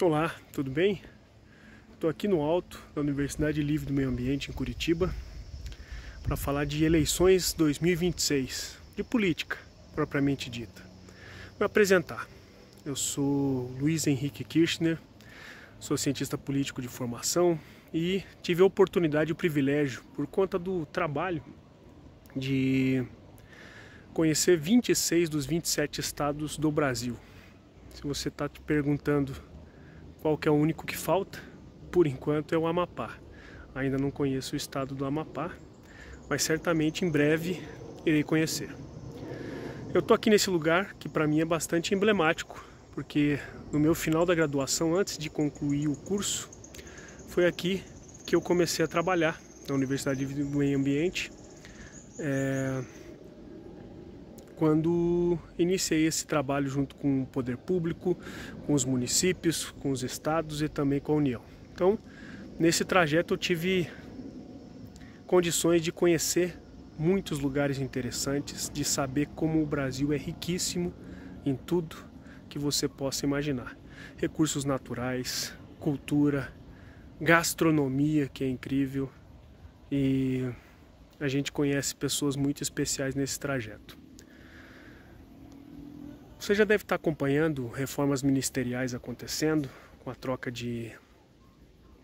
Olá, tudo bem? Estou aqui no alto da Universidade Livre do Meio Ambiente em Curitiba para falar de eleições 2026, de política propriamente dita. Vou me apresentar. Eu sou Luiz Henrique Kirchner, sou cientista político de formação e tive a oportunidade e o privilégio, por conta do trabalho, de conhecer 26 dos 27 estados do Brasil. Se você está te perguntando qual que é o único que falta, por enquanto é o Amapá. Ainda não conheço o estado do Amapá, mas certamente em breve irei conhecer. Eu tô aqui nesse lugar que para mim é bastante emblemático, porque no meu final da graduação, antes de concluir o curso, foi aqui que eu comecei a trabalhar na Universidade do Meio Ambiente, quando iniciei esse trabalho junto com o poder público, com os municípios, com os estados e também com a União. Então, nesse trajeto eu tive condições de conhecer muitos lugares interessantes, de saber como o Brasil é riquíssimo em tudo que você possa imaginar. Recursos naturais, cultura, gastronomia, que é incrível, e a gente conhece pessoas muito especiais nesse trajeto. Você já deve estar acompanhando reformas ministeriais acontecendo, com a troca de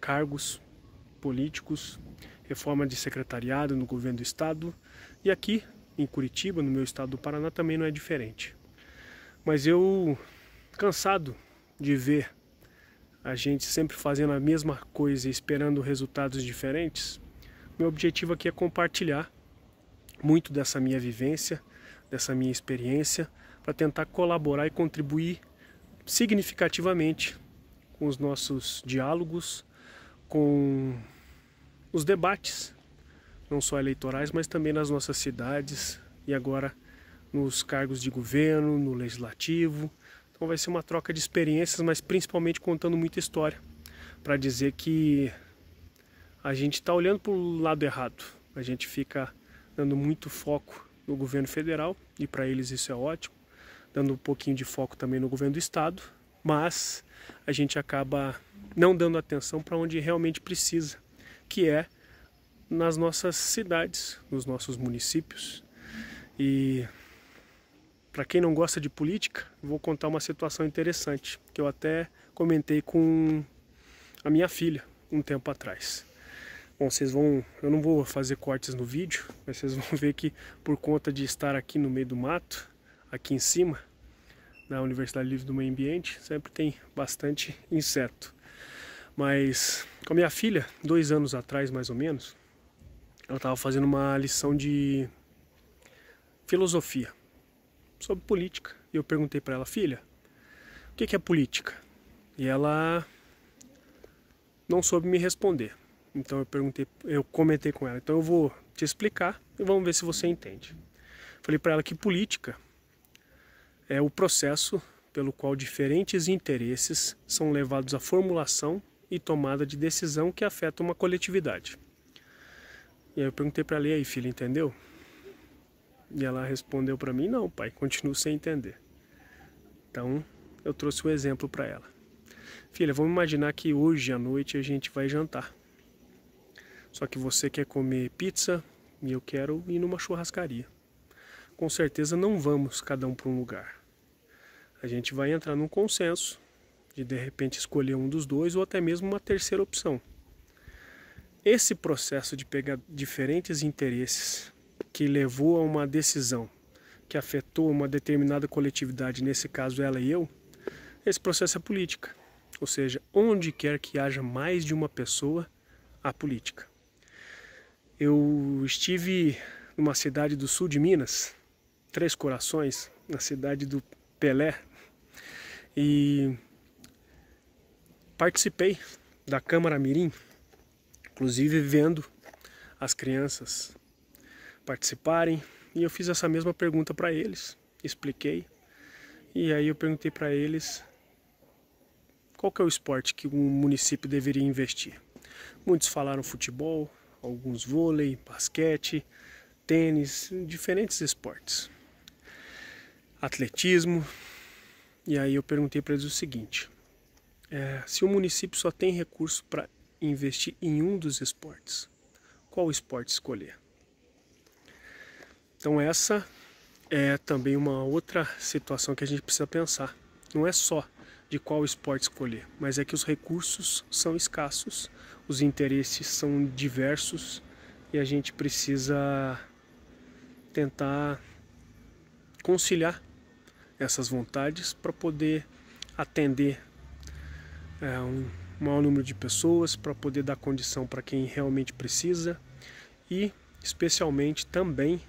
cargos políticos, reforma de secretariado no governo do estado, e aqui em Curitiba, no meu estado do Paraná, também não é diferente. Mas eu, cansado de ver a gente sempre fazendo a mesma coisa e esperando resultados diferentes, meu objetivo aqui é compartilhar muito dessa minha vivência, dessa minha experiência, para tentar colaborar e contribuir significativamente com os nossos diálogos, com os debates, não só eleitorais, mas também nas nossas cidades e agora nos cargos de governo, no legislativo. Então vai ser uma troca de experiências, mas principalmente contando muita história, para dizer que a gente está olhando para o lado errado. A gente fica dando muito foco no governo federal, e para eles isso é ótimo, dando um pouquinho de foco também no governo do estado, mas a gente acaba não dando atenção para onde realmente precisa, que é nas nossas cidades, nos nossos municípios. E para quem não gosta de política, vou contar uma situação interessante, que eu até comentei com a minha filha um tempo atrás. Bom, eu não vou fazer cortes no vídeo, mas vocês vão ver que por conta de estar aqui no meio do mato, aqui em cima, na Universidade Livre do Meio Ambiente, sempre tem bastante inseto. Mas com a minha filha, 2 anos atrás mais ou menos, ela estava fazendo uma lição de filosofia sobre política. E eu perguntei para ela: filha, o que é política? E ela não soube me responder. Então eu comentei com ela: então eu vou te explicar e vamos ver se você entende. Falei para ela que política é o processo pelo qual diferentes interesses são levados à formulação e tomada de decisão que afeta uma coletividade. E aí eu perguntei para ela: e aí, filha, entendeu? E ela respondeu para mim: não, pai, continuo sem entender. Então eu trouxe o exemplo para ela. Filha, vamos imaginar que hoje à noite a gente vai jantar. Só que você quer comer pizza e eu quero ir numa churrascaria. Com certeza não vamos cada um para um lugar. A gente vai entrar num consenso de repente escolher um dos dois ou até mesmo uma terceira opção. Esse processo de pegar diferentes interesses que levou a uma decisão que afetou uma determinada coletividade, nesse caso ela e eu, esse processo é política. Ou seja, onde quer que haja mais de uma pessoa, há política. Eu estive numa cidade do sul de Minas, Três Corações, na cidade do Pelé, e participei da Câmara Mirim, inclusive vendo as crianças participarem, e eu fiz essa mesma pergunta para eles, expliquei, e aí eu perguntei para eles qual que é o esporte que o município deveria investir. Muitos falaram futebol, alguns vôlei, basquete, tênis, diferentes esportes, atletismo. E aí eu perguntei para eles o seguinte: Se o município só tem recurso para investir em um dos esportes, qual esporte escolher? Então essa é também uma outra situação que a gente precisa pensar. Não é só de qual esporte escolher, mas é que os recursos são escassos, os interesses são diversos e a gente precisa tentar conciliar essas vontades para poder atender um maior número de pessoas, para poder dar condição para quem realmente precisa e especialmente também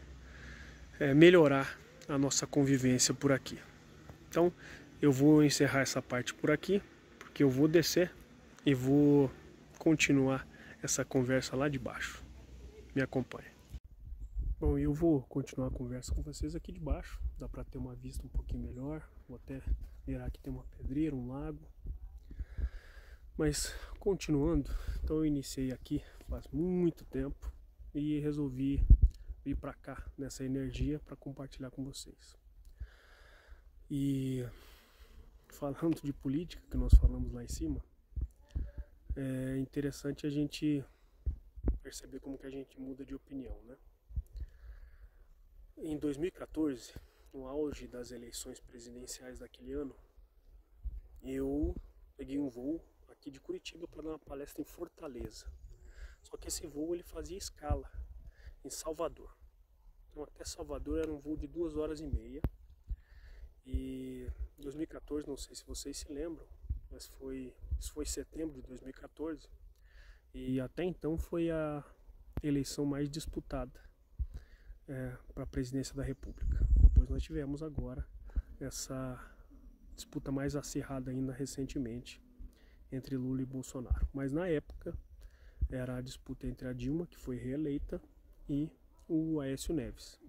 melhorar a nossa convivência por aqui. Então eu vou encerrar essa parte por aqui, porque eu vou descer e vou continuar essa conversa lá de baixo. Me acompanhe. Bom, eu vou continuar a conversa com vocês aqui de baixo, dá para ter uma vista um pouquinho melhor, vou até virar aqui, tem uma pedreira, um lago. Mas continuando, então eu iniciei aqui faz muito tempo e resolvi vir para cá nessa energia para compartilhar com vocês. E falando de política, que nós falamos lá em cima, é interessante a gente perceber como que a gente muda de opinião, né? Em 2014, no auge das eleições presidenciais daquele ano, eu peguei um voo aqui de Curitiba para dar uma palestra em Fortaleza. Só que esse voo ele fazia escala em Salvador. Então até Salvador era um voo de 2 horas e meia. E em 2014, não sei se vocês se lembram, mas isso foi setembro de 2014. E até então foi a eleição mais disputada para a presidência da República. Depois nós tivemos agora essa disputa mais acirrada ainda recentemente entre Lula e Bolsonaro. Mas na época era a disputa entre a Dilma, que foi reeleita, e o Aécio Neves.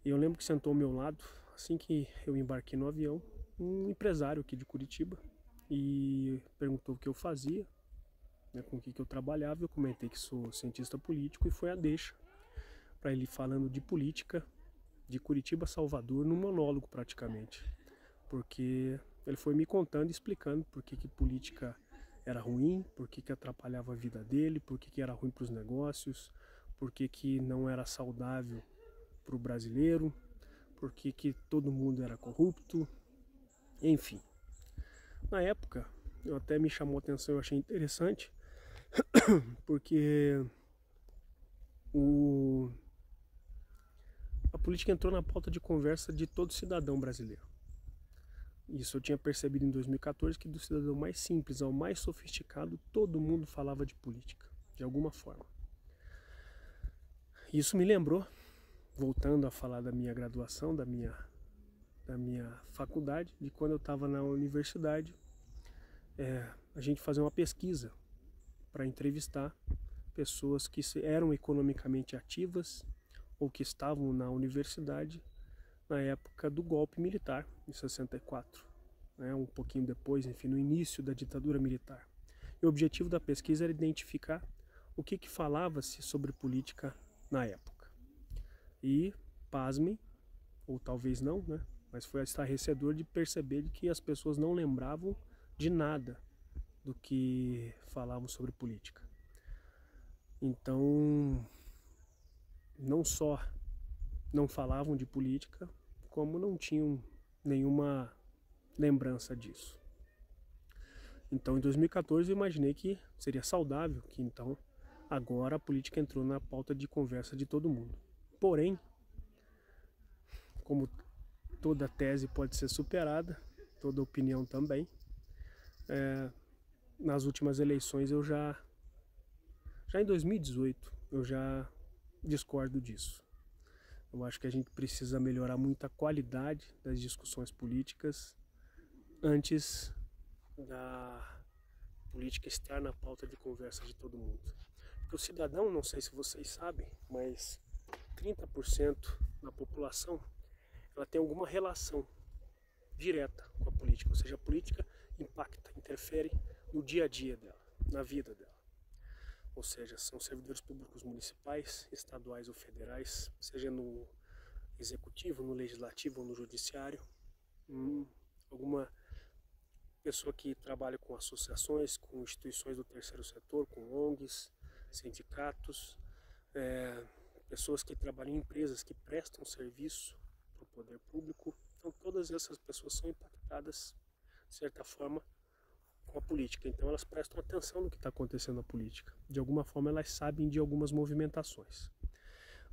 E eu lembro que sentou ao meu lado, assim que eu embarquei no avião, um empresário aqui de Curitiba e perguntou o que eu fazia, né, com o que eu trabalhava. Eu comentei que sou cientista político e foi a deixa para ele falando de política de Curitiba a Salvador, num monólogo praticamente, porque ele foi me contando e explicando por que política era ruim, por que atrapalhava a vida dele, por que era ruim para os negócios, por que não era saudável para o brasileiro, por que todo mundo era corrupto, enfim. Na época, eu até me chamou a atenção, eu achei interessante, porque a política entrou na pauta de conversa de todo cidadão brasileiro. Isso eu tinha percebido em 2014, que do cidadão mais simples ao mais sofisticado, todo mundo falava de política, de alguma forma. Isso me lembrou, voltando a falar da minha graduação, da minha faculdade, de quando eu estava na universidade, a gente fazia uma pesquisa para entrevistar pessoas que eram economicamente ativas ou que estavam na universidade na época do golpe militar, em 64, né, um pouquinho depois, enfim, no início da ditadura militar. E o objetivo da pesquisa era identificar o que falava-se sobre política na época. E, pasmem, ou talvez não, né, mas foi estarrecedor de perceber que as pessoas não lembravam de nada do que falavam sobre política. Então, não só não falavam de política, como não tinham nenhuma lembrança disso. Então, em 2014, eu imaginei que seria saudável, que então agora a política entrou na pauta de conversa de todo mundo. Porém, como toda tese pode ser superada, toda opinião também, nas últimas eleições já em 2018, eu já discordo disso. Eu acho que a gente precisa melhorar muito a qualidade das discussões políticas antes da política estar na pauta de conversa de todo mundo. Porque o cidadão, não sei se vocês sabem, mas 30% da população ela tem alguma relação direta com a política, ou seja, a política impacta, interfere no dia a dia dela, na vida dela. Ou seja, são servidores públicos municipais, estaduais ou federais, seja no executivo, no legislativo ou no judiciário, alguma pessoa que trabalha com associações, com instituições do terceiro setor, com ONGs, sindicatos, pessoas que trabalham em empresas que prestam serviço para o poder público. Então todas essas pessoas são impactadas, de certa forma, com a política. Então elas prestam atenção no que está acontecendo na política. De alguma forma elas sabem de algumas movimentações.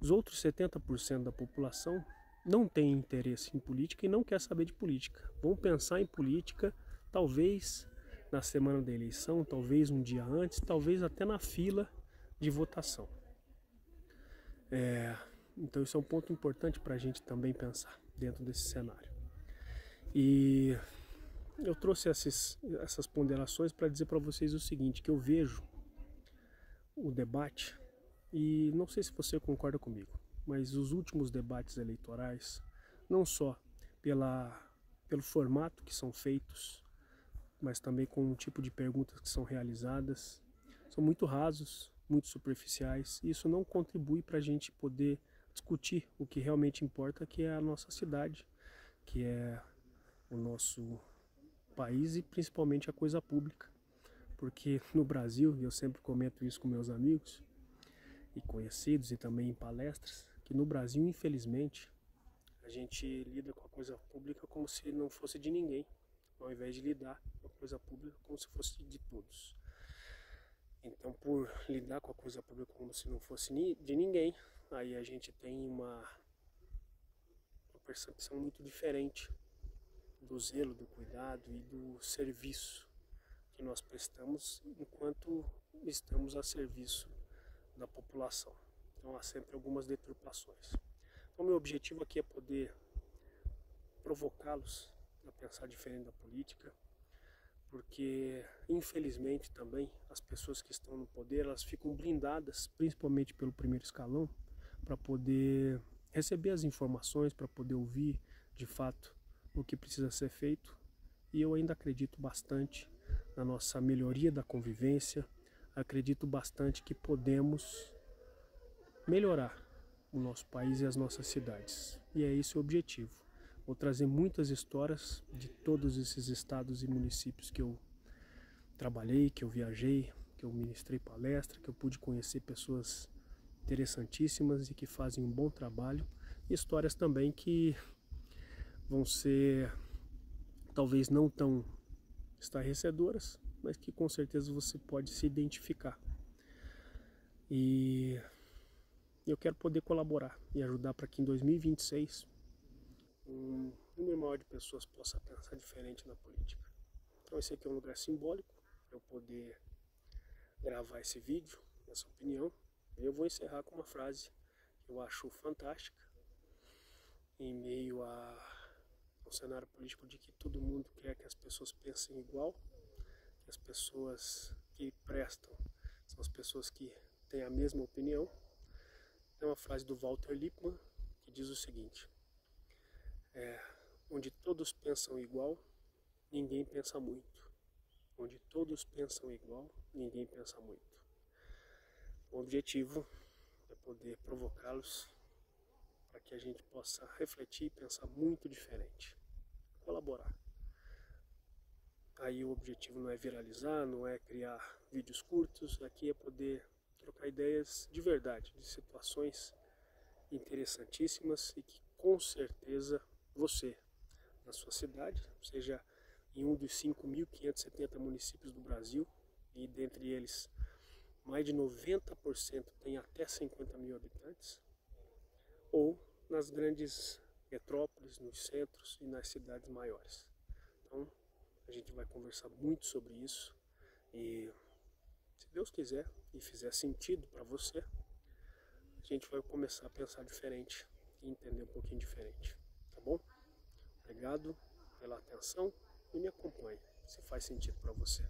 Os outros 70% da população não tem interesse em política e não quer saber de política. Vão pensar em política talvez na semana da eleição, talvez um dia antes, talvez até na fila de votação. Então isso é um ponto importante para a gente também pensar dentro desse cenário. E eu trouxe essas ponderações para dizer para vocês o seguinte, que eu vejo o debate, e não sei se você concorda comigo, mas os últimos debates eleitorais, não só pelo formato que são feitos, mas também com o tipo de perguntas que são realizadas, são muito rasos, muito superficiais, e isso não contribui para a gente poder discutir o que realmente importa, que é a nossa cidade, que é o nosso país e principalmente a coisa pública. Porque no Brasil, e eu sempre comento isso com meus amigos e conhecidos e também em palestras, que no Brasil, infelizmente, a gente lida com a coisa pública como se não fosse de ninguém, ao invés de lidar com a coisa pública como se fosse de todos. Então, por lidar com a coisa pública como se não fosse de ninguém, aí a gente tem uma percepção muito diferente do zelo, do cuidado e do serviço que nós prestamos enquanto estamos a serviço da população. Então há sempre algumas deturpações. Então meu objetivo aqui é poder provocá-los a pensar diferente da política, porque infelizmente também as pessoas que estão no poder, elas ficam blindadas, principalmente pelo primeiro escalão, para poder receber as informações, para poder ouvir de fato o que precisa ser feito. E eu ainda acredito bastante na nossa melhoria da convivência, acredito bastante que podemos melhorar o nosso país e as nossas cidades. E é esse o objetivo. Vou trazer muitas histórias de todos esses estados e municípios que eu trabalhei, que eu viajei, que eu ministrei palestra, que eu pude conhecer pessoas interessantíssimas e que fazem um bom trabalho. E histórias também que vão ser talvez não tão estarrecedoras, mas que com certeza você pode se identificar. E eu quero poder colaborar e ajudar para que em 2026 um número maior de pessoas possa pensar diferente na política. Então esse aqui é um lugar simbólico para eu poder gravar esse vídeo, essa opinião. Eu vou encerrar com uma frase que eu acho fantástica, em meio ao cenário político de que todo mundo quer que as pessoas pensem igual, que as pessoas que prestam são as pessoas que têm a mesma opinião. É uma frase do Walter Lippmann que diz o seguinte: onde todos pensam igual, ninguém pensa muito. Onde todos pensam igual, ninguém pensa muito. O objetivo é poder provocá-los para que a gente possa refletir e pensar muito diferente. Colaborar. Aí o objetivo não é viralizar, não é criar vídeos curtos, aqui é poder trocar ideias de verdade, de situações interessantíssimas e que com certeza você, na sua cidade, seja em um dos 5.570 municípios do Brasil, e dentre eles mais de 90% tem até 50 mil habitantes, ou nas grandes metrópoles, nos centros e nas cidades maiores. Então a gente vai conversar muito sobre isso e, se Deus quiser e fizer sentido para você, a gente vai começar a pensar diferente e entender um pouquinho diferente, tá bom? Obrigado pela atenção e me acompanhe, se faz sentido para você.